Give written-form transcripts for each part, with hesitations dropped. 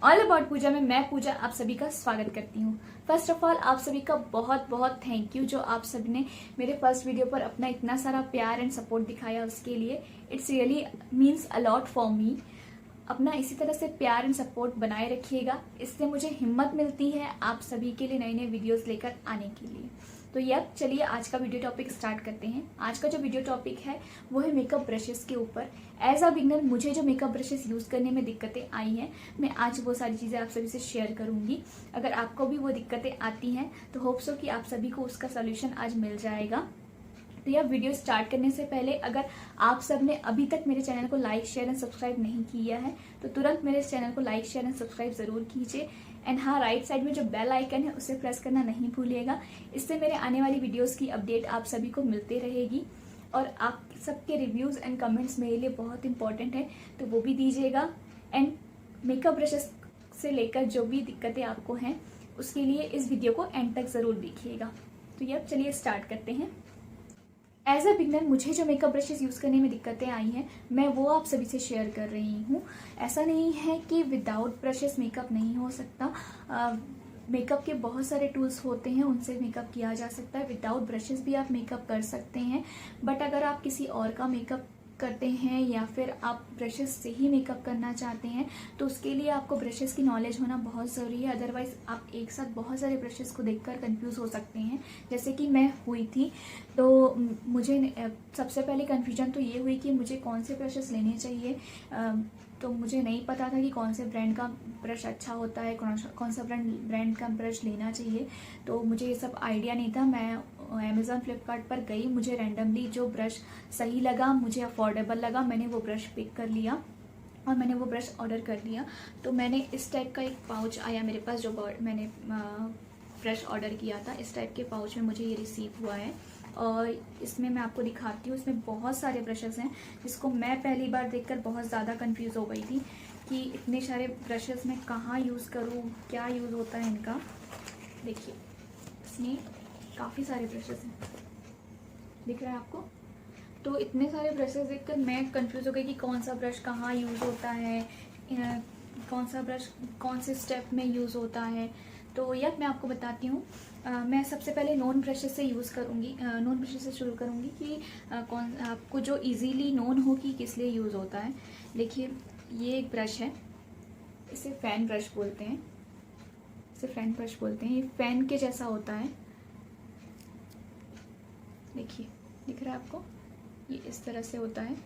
All about पूजा में मैं पूजा आप सभी का स्वागत करती हूँ। फर्स्ट ऑफ ऑल आप सभी का बहुत बहुत थैंक यू जो आप सभी ने मेरे फर्स्ट वीडियो पर अपना इतना सारा प्यार एंड सपोर्ट दिखाया, उसके लिए it's really means a lot for me. अपना इसी तरह से प्यार एंड सपोर्ट बनाए रखिएगा, इससे मुझे हिम्मत मिलती है आप सभी के लिए नए नए वीडियोस लेकर आने के लिए। तो यह चलिए आज का वीडियो टॉपिक स्टार्ट करते हैं। आज का जो वीडियो टॉपिक है वो है मेकअप ब्रशेस के ऊपर। एज अ बिगनर मुझे जो मेकअप ब्रशेस यूज़ करने में दिक्कतें आई हैं, मैं आज वो सारी चीज़ें आप सभी से शेयर करूंगी। अगर आपको भी वो दिक्कतें आती हैं तो होप सो कि आप सभी को उसका सोल्यूशन आज मिल जाएगा। तो यह वीडियो स्टार्ट करने से पहले अगर आप सब ने अभी तक मेरे चैनल को लाइक शेयर एंड सब्सक्राइब नहीं किया है तो तुरंत मेरे चैनल को लाइक शेयर एंड सब्सक्राइब जरूर कीजिए। एंड हाँ, राइट साइड में जो बेल आइकन है उसे प्रेस करना नहीं भूलिएगा, इससे मेरे आने वाली वीडियोस की अपडेट आप सभी को मिलते रहेगी। और आप सबके रिव्यूज एंड कमेंट्स मेरे लिए बहुत इंपॉर्टेंट है, तो वो भी दीजिएगा। एंड मेकअप ब्रशेस से लेकर जो भी दिक्कतें आपको हैं उसके लिए इस वीडियो को एंड तक ज़रूर देखिएगा। तो यह चलिए स्टार्ट करते हैं। एज अ बिगनर मुझे जो मेकअप ब्रशेस यूज़ करने में दिक्कतें आई हैं मैं वो आप सभी से शेयर कर रही हूँ। ऐसा नहीं है कि विदाउट ब्रशेस मेकअप नहीं हो सकता। मेकअप के बहुत सारे टूल्स होते हैं, उनसे मेकअप किया जा सकता है। विदाउट ब्रशेस भी आप मेकअप कर सकते हैं। बट अगर आप किसी और का मेकअप करते हैं या फिर आप ब्रशेस से ही मेकअप करना चाहते हैं तो उसके लिए आपको ब्रशेस की नॉलेज होना बहुत ज़रूरी है। अदरवाइज आप एक साथ बहुत सारे ब्रशेस को देखकर कंफ्यूज हो सकते हैं, जैसे कि मैं हुई थी। तो मुझे सबसे पहले कन्फ्यूजन तो ये हुई कि मुझे कौन से ब्रशेस लेने चाहिए। तो मुझे नहीं पता था कि कौन से ब्रांड का ब्रश अच्छा होता है, कौन सा ब्रांड का ब्रश लेना चाहिए। तो मुझे ये सब आइडिया नहीं था। मैं अमेज़ॉन फ्लिपकार्ट पर गई, मुझे रैंडमली जो ब्रश सही लगा, मुझे अफोर्डेबल लगा, मैंने वो ब्रश पिक कर लिया और मैंने वो ब्रश ऑर्डर कर लिया। तो मैंने इस टाइप का एक पाउच आया मेरे पास, जो मैंने ब्रश ऑर्डर किया था। इस टाइप के पाउच में मुझे ये रिसीव हुआ है और इसमें मैं आपको दिखाती हूँ। इसमें बहुत सारे ब्रशेस हैं, जिसको मैं पहली बार देखकर बहुत ज़्यादा कंफ्यूज हो गई थी कि इतने सारे ब्रशेस मैं कहाँ यूज़ करूँ, क्या यूज़ होता है इनका। देखिए इसमें काफ़ी सारे ब्रशेस हैं, दिख रहा है आपको। तो इतने सारे ब्रशेस देखकर मैं कंफ्यूज हो गई कि कौन सा ब्रश कहाँ यूज़ होता है, कौन सा ब्रश कौन से स्टेप में यूज़ होता है। तो यह मैं आपको बताती हूँ। मैं सबसे पहले नॉन ब्रशेस से यूज़ करूँगी, नॉन ब्रशेस से शुरू करूँगी कि कौन आपको जो इजीली नोन हो कि किस लिए यूज़ होता है। देखिए ये एक ब्रश है, इसे फ़ैन ब्रश बोलते हैं, इसे फ़ैन ब्रश बोलते हैं। ये फ़ैन के जैसा होता है, देखिए दिख रहा है आपको, ये इस तरह से होता है।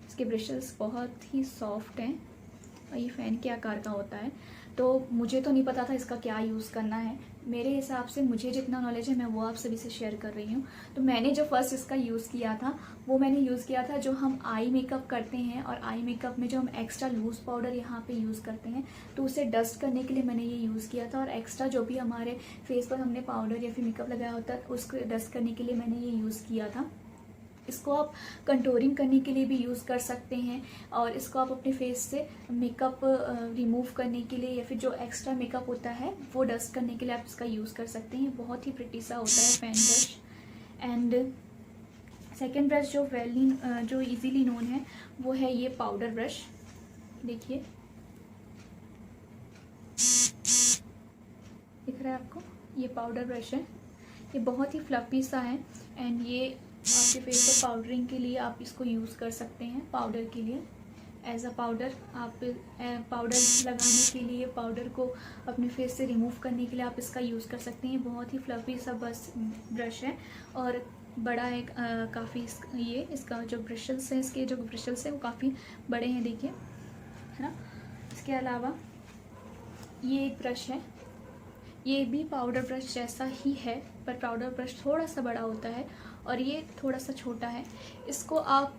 इसके ब्रशेस बहुत ही सॉफ्ट हैं और ये फ़ैन के आकार का होता है। तो मुझे तो नहीं पता था इसका क्या यूज़ करना है। मेरे हिसाब से मुझे जितना नॉलेज है मैं वो आप सभी से शेयर कर रही हूँ। तो मैंने जो फर्स्ट इसका यूज़ किया था वो मैंने यूज़ किया था जो हम आई मेकअप करते हैं, और आई मेकअप में जो हम एक्स्ट्रा लूज़ पाउडर यहाँ पे यूज़ करते हैं तो उसे डस्ट करने के लिए मैंने ये यूज़ किया था। और एक्स्ट्रा जो भी हमारे फेस पर हमने पाउडर या फिर मेकअप लगाया होता है उसको डस्ट करने के लिए मैंने ये यूज़ किया था। इसको आप कंटूरिंग करने के लिए भी यूज़ कर सकते हैं, और इसको आप अपने फेस से मेकअप रिमूव करने के लिए या फिर जो एक्स्ट्रा मेकअप होता है वो डस्ट करने के लिए आप इसका यूज़ कर सकते हैं। बहुत ही प्रिटी सा होता है fan brush. And second brush जो जो इजीली नोन है वो है ये पाउडर ब्रश। देखिए दिख रहा है आपको, ये पाउडर ब्रश है। ये बहुत ही फ्लफी सा है एंड ये आपके फेस पर पाउडरिंग के लिए आप इसको यूज़ कर सकते हैं। पाउडर के लिए एज अ पाउडर, आप पाउडर लगाने के लिए, पाउडर को अपने फेस से रिमूव करने के लिए आप इसका यूज़ कर सकते हैं। बहुत ही फ्लफी सा बस ब्रश है और बड़ा है काफ़ी। ये इसका जो ब्रशल्स हैं, इसके जो ब्रशल्स हैं वो काफ़ी बड़े हैं, देखिए, है ना। इसके अलावा ये एक ब्रश है, ये भी पाउडर ब्रश जैसा ही है पर पाउडर ब्रश थोड़ा सा बड़ा होता है और ये थोड़ा सा छोटा है। इसको आप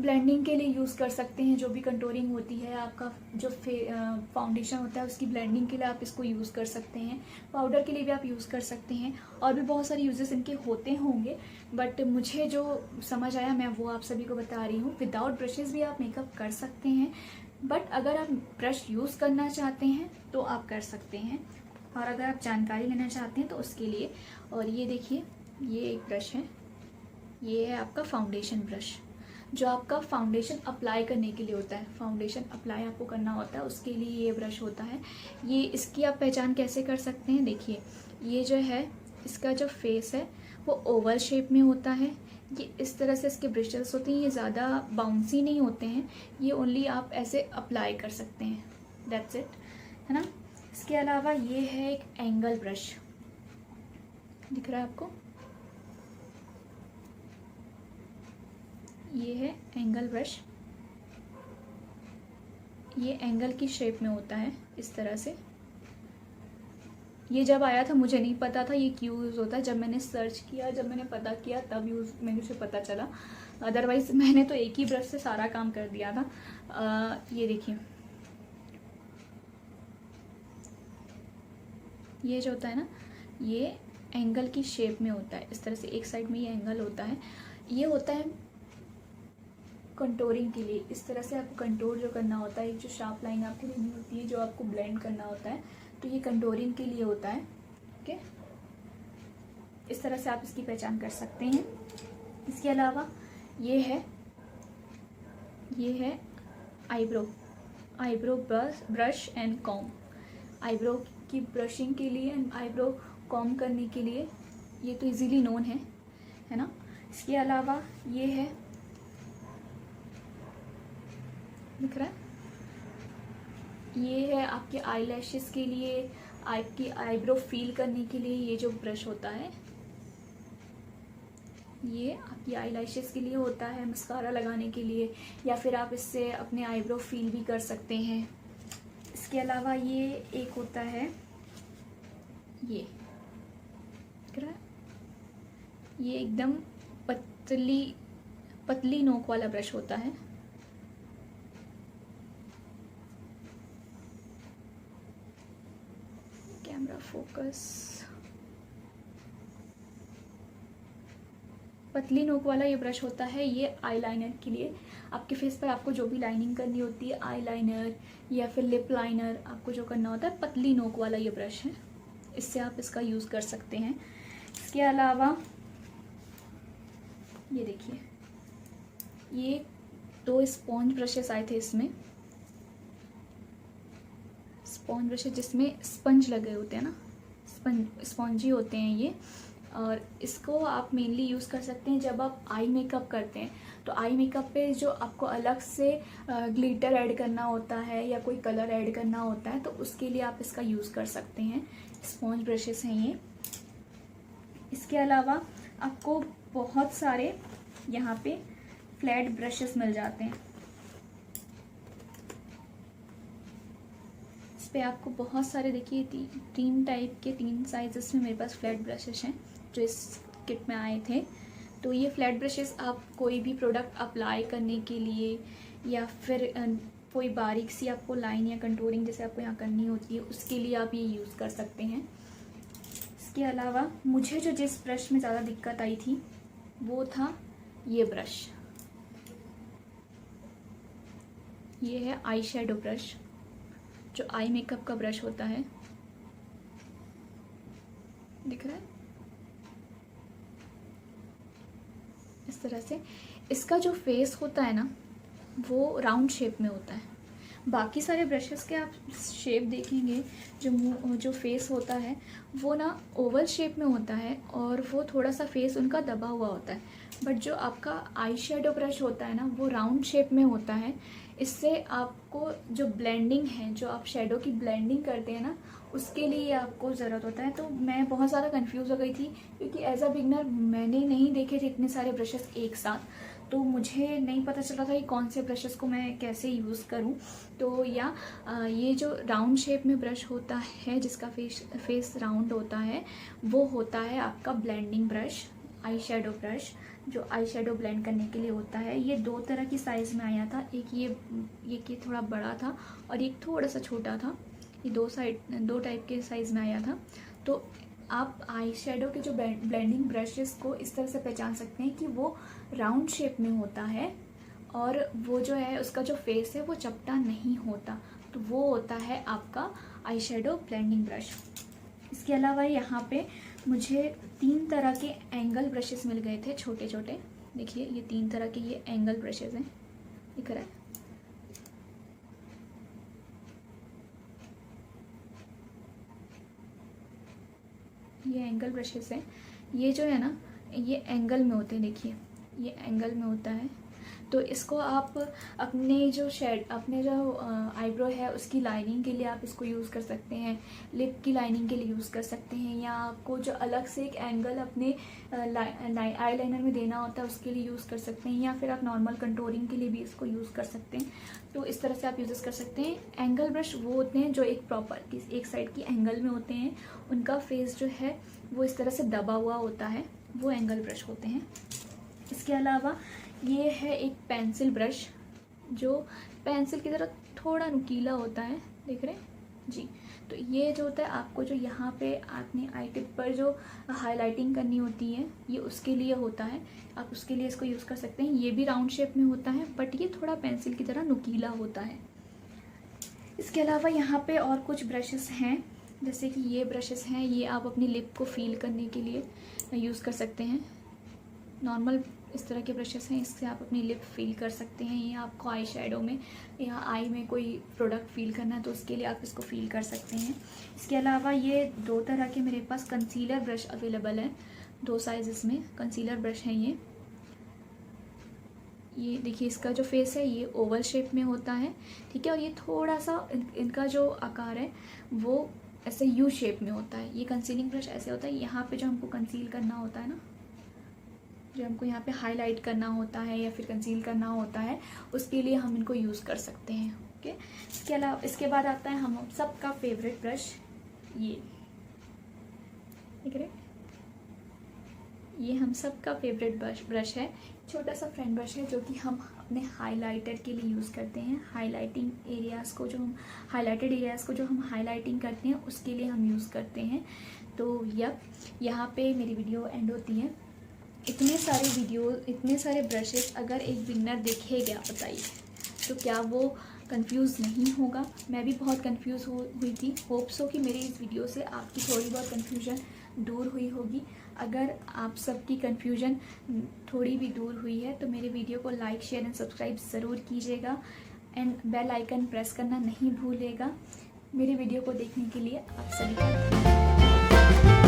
ब्लेंडिंग के लिए यूज़ कर सकते हैं। जो भी कंटूरिंग होती है, आपका जो फाउंडेशन होता है उसकी ब्लेंडिंग के लिए आप इसको यूज़ कर सकते हैं। पाउडर के लिए भी आप यूज़ कर सकते हैं और भी बहुत सारे यूजेस इनके होते होंगे, बट मुझे जो समझ आया मैं वो आप सभी को बता रही हूँ। विदाउट ब्रशेज़ भी आप मेकअप कर सकते हैं, बट अगर आप ब्रश यूज़ करना चाहते हैं तो आप कर सकते हैं, और अगर आप जानकारी लेना चाहते हैं तो उसके लिए। और ये देखिए, ये एक ब्रश है, ये है आपका फाउंडेशन ब्रश। जो आपका फाउंडेशन अप्लाई करने के लिए होता है। फाउंडेशन अप्लाई आपको करना होता है, उसके लिए ये ब्रश होता है। ये इसकी आप पहचान कैसे कर सकते हैं, देखिए ये जो है इसका जो फेस है वो ओवल शेप में होता है। ये इस तरह से इसके ब्रिस्टल्स होते हैं, ये ज़्यादा बाउंसी नहीं होते हैं, ये ओनली आप ऐसे अप्लाई कर सकते हैं, दैट्स इट, है ना। इसके अलावा ये है एक एंगल ब्रश, दिख रहा है आपको, ये है एंगल ब्रश। ये एंगल की शेप में होता है इस तरह से। ये जब आया था मुझे नहीं पता था ये क्यों यूज़ होता है, जब मैंने सर्च किया, जब मैंने पता किया तब मुझे पता चला, अदरवाइज़ मैंने तो एक ही ब्रश से सारा काम कर दिया था। ये देखिए, ये जो होता है ना, ये एंगल की शेप में होता है इस तरह से, एक साइड में ये एंगल होता है। ये होता है कंटोरिंग के लिए, इस तरह से आपको कंटोर जो करना होता है, एक जो शार्प लाइन आपको लेनी होती है, जो आपको ब्लेंड करना होता है, तो ये कंटोरिंग के लिए होता है। ओके, इस तरह से आप इसकी पहचान कर सकते हैं। इसके अलावा ये है eyebrow brush and com. Eyebrow की ब्रशिंग के लिए एंड आईब्रो कॉम करने के लिए ये तो इजीली नोन है ना। इसके अलावा ये है, दिख रहा है, ये है आपके आई लैशेस के लिए, आपकी आईब्रो फील करने के लिए ये जो ब्रश होता है, ये आपकी आई लैशेस के लिए होता है, मस्कारा लगाने के लिए, या फिर आप इससे अपने आईब्रो फील भी कर सकते हैं। इसके अलावा ये एक होता है, ये दिख रहा है, ये एकदम पतली नोक वाला ब्रश होता है। कैमरा फोकस, पतली नोक वाला ये ब्रश होता है। ये आईलाइनर के लिए, आपके फेस पर आपको जो भी लाइनिंग करनी होती है, आईलाइनर या फिर लिप लाइनर, आपको जो करना होता है, पतली नोक वाला ये ब्रश है, इससे आप इसका यूज़ कर सकते हैं। इसके अलावा ये देखिए, ये 2 स्पॉन्ज ब्रशेस आए थे इसमें, स्पॉन्ज ब्रशेस जिसमें स्पंज लगे होते हैं ना, स्पॉन्जी होते हैं ये, और इसको आप मेनली यूज़ कर सकते हैं जब आप आई मेकअप करते हैं। तो आई मेकअप पे जो आपको अलग से ग्लिटर ऐड करना होता है या कोई कलर ऐड करना होता है, तो उसके लिए आप इसका यूज़ कर सकते हैं। स्पॉन्ज ब्रशेस हैं ये। इसके अलावा आपको बहुत सारे यहाँ पे फ्लैट ब्रशेस मिल जाते हैं, इस पे आपको बहुत सारे, देखिए 3 टाइप के 3 साइजेस में मेरे पास फ्लैट ब्रशेस हैं जो इस किट में आए थे। तो ये फ्लैट ब्रशेस आप कोई भी प्रोडक्ट अप्लाई करने के लिए, या फिर कोई बारीक सी आपको लाइन या कंटूरिंग जैसे आपको यहाँ करनी होती है, उसके लिए आप ये यूज़ कर सकते हैं। इसके अलावा मुझे जो जिस ब्रश में ज़्यादा दिक्कत आई थी वो था ये ब्रश, ये है आई शेडो ब्रश, जो आई मेकअप का ब्रश होता है, दिख रहा है इस तरह से। इसका जो फेस होता है ना, वो राउंड शेप में होता है। बाकी सारे ब्रशेस के आप शेप देखेंगे, जो फेस होता है वो ना ओवल शेप में होता है, और वो थोड़ा सा फेस उनका दबा हुआ होता है। बट जो आपका आई शेडो ब्रश होता है ना, वो राउंड शेप में होता है। इससे आपको जो ब्लेंडिंग है, जो आप शेडो की ब्लेंडिंग करते हैं ना, उसके लिए आपको ज़रूरत होता है। तो मैं बहुत ज़्यादा कंफ्यूज हो गई थी, क्योंकि एज अ बिगनर मैंने नहीं देखे थे इतने सारे ब्रशेस एक साथ, तो मुझे नहीं पता चला था कि कौन से ब्रशेस को मैं कैसे यूज़ करूं। तो ये जो राउंड शेप में ब्रश होता है, जिसका फेस राउंड होता है, वो होता है आपका blending brush, eye shadow brush, जो आई शेडो ब्लेंड करने के लिए होता है। ये 2 तरह की साइज़ में आया था, एक ये थोड़ा बड़ा था और एक थोड़ा सा छोटा था। ये 2 टाइप के साइज़ में आया था। तो आप आई शेडो के जो ब्लेंडिंग ब्रशेस को इस तरह से पहचान सकते हैं कि वो राउंड शेप में होता है, और वो जो है उसका जो फेस है वो चपटा नहीं होता, तो वो होता है आपका आई शेडो ब्लेंडिंग ब्रश। इसके अलावा यहाँ पे मुझे 3 तरह के एंगल ब्रशेस मिल गए थे, छोटे छोटे, देखिए ये 3 तरह के ये एंगल ब्रशेज़ हैं, दिख रहा है। ये एंगल ब्रशेज़ हैं, ये जो है ना ये एंगल में होते हैं, देखिए ये एंगल में होता है। तो इसको आप अपने जो आईब्रो है उसकी लाइनिंग के लिए आप इसको यूज़ कर सकते हैं, लिप की लाइनिंग के लिए यूज़ कर सकते हैं, या आपको जो अलग से एक एंगल अपने आई लाइनर में देना होता है उसके लिए यूज़ कर सकते हैं, या फिर आप नॉर्मल कंटूरिंग के लिए भी इसको यूज़ कर सकते हैं। तो इस तरह से आप यूज़ कर सकते हैं। एंगल ब्रश वो होते हैं जो एक प्रॉपर एक साइड की एंगल में होते हैं, उनका फेस जो है वो इस तरह से दबा हुआ होता है, वो एंगल ब्रश होते हैं। इसके अलावा ये है एक पेंसिल ब्रश जो पेंसिल की तरह थोड़ा नुकीला होता है, देख रहे हैं जी। तो ये जो होता है आपको जो यहाँ पे अपनी आई टिप पर जो हाइलाइटिंग करनी होती है ये उसके लिए होता है, आप उसके लिए इसको यूज़ कर सकते हैं। ये भी राउंड शेप में होता है बट ये थोड़ा पेंसिल की तरह नुकीला होता है। इसके अलावा यहाँ पे और कुछ ब्रशेस हैं, जैसे कि ये ब्रशेस हैं, ये आप अपनी लिप को फील करने के लिए यूज़ कर सकते हैं। नॉर्मल इस तरह के ब्रशेस हैं, इससे आप अपनी लिप फील कर सकते हैं। ये आपको आई शेडो में या आई में कोई प्रोडक्ट फील करना है तो उसके लिए आप इसको फील कर सकते हैं। इसके अलावा ये 2 तरह के मेरे पास कंसीलर ब्रश अवेलेबल हैं, 2 साइज़ में कंसीलर ब्रश हैं ये देखिए इसका जो फेस है ये ओवल शेप में होता है, ठीक है। और ये थोड़ा सा इनका जो आकार है वो ऐसे यू शेप में होता है। ये कंसीलिंग ब्रश ऐसे होता है, यहाँ पे जो हमको कंसील करना होता है ना, जो हमको यहाँ पे हाईलाइट करना होता है या फिर कंसील करना होता है, उसके लिए हम इनको यूज़ कर सकते हैं, ओके। इसके अलावा इसके बाद आता है हम सबका फेवरेट ब्रश, ये देख रहे, ये हम सबका फेवरेट ब्रश है। छोटा सा फ्रेंड ब्रश है जो कि हम अपने हाइलाइटर के लिए यूज़ करते हैं। हाइलाइटिंग एरियाज़ को जो हम हाइलाइटेड एरियाज़ को जो हम हाइलाइटिंग करते हैं उसके लिए हम यूज़ करते हैं। तो यहाँ पे मेरी वीडियो एंड होती है। इतने सारे ब्रशेस अगर एक बिगनर देखेगा, बताइए तो क्या वो कंफ्यूज नहीं होगा। मैं भी बहुत कंफ्यूज हुई थी। होप सो कि मेरी इस वीडियो से आपकी थोड़ी बहुत कंफ्यूजन दूर हुई होगी। अगर आप सबकी कंफ्यूजन थोड़ी भी दूर हुई है तो मेरे वीडियो को लाइक शेयर एंड सब्सक्राइब ज़रूर कीजिएगा एंड बेल आइकन प्रेस करना नहीं भूलिएगा। मेरे वीडियो को देखने के लिए आप सभी का धन्यवाद।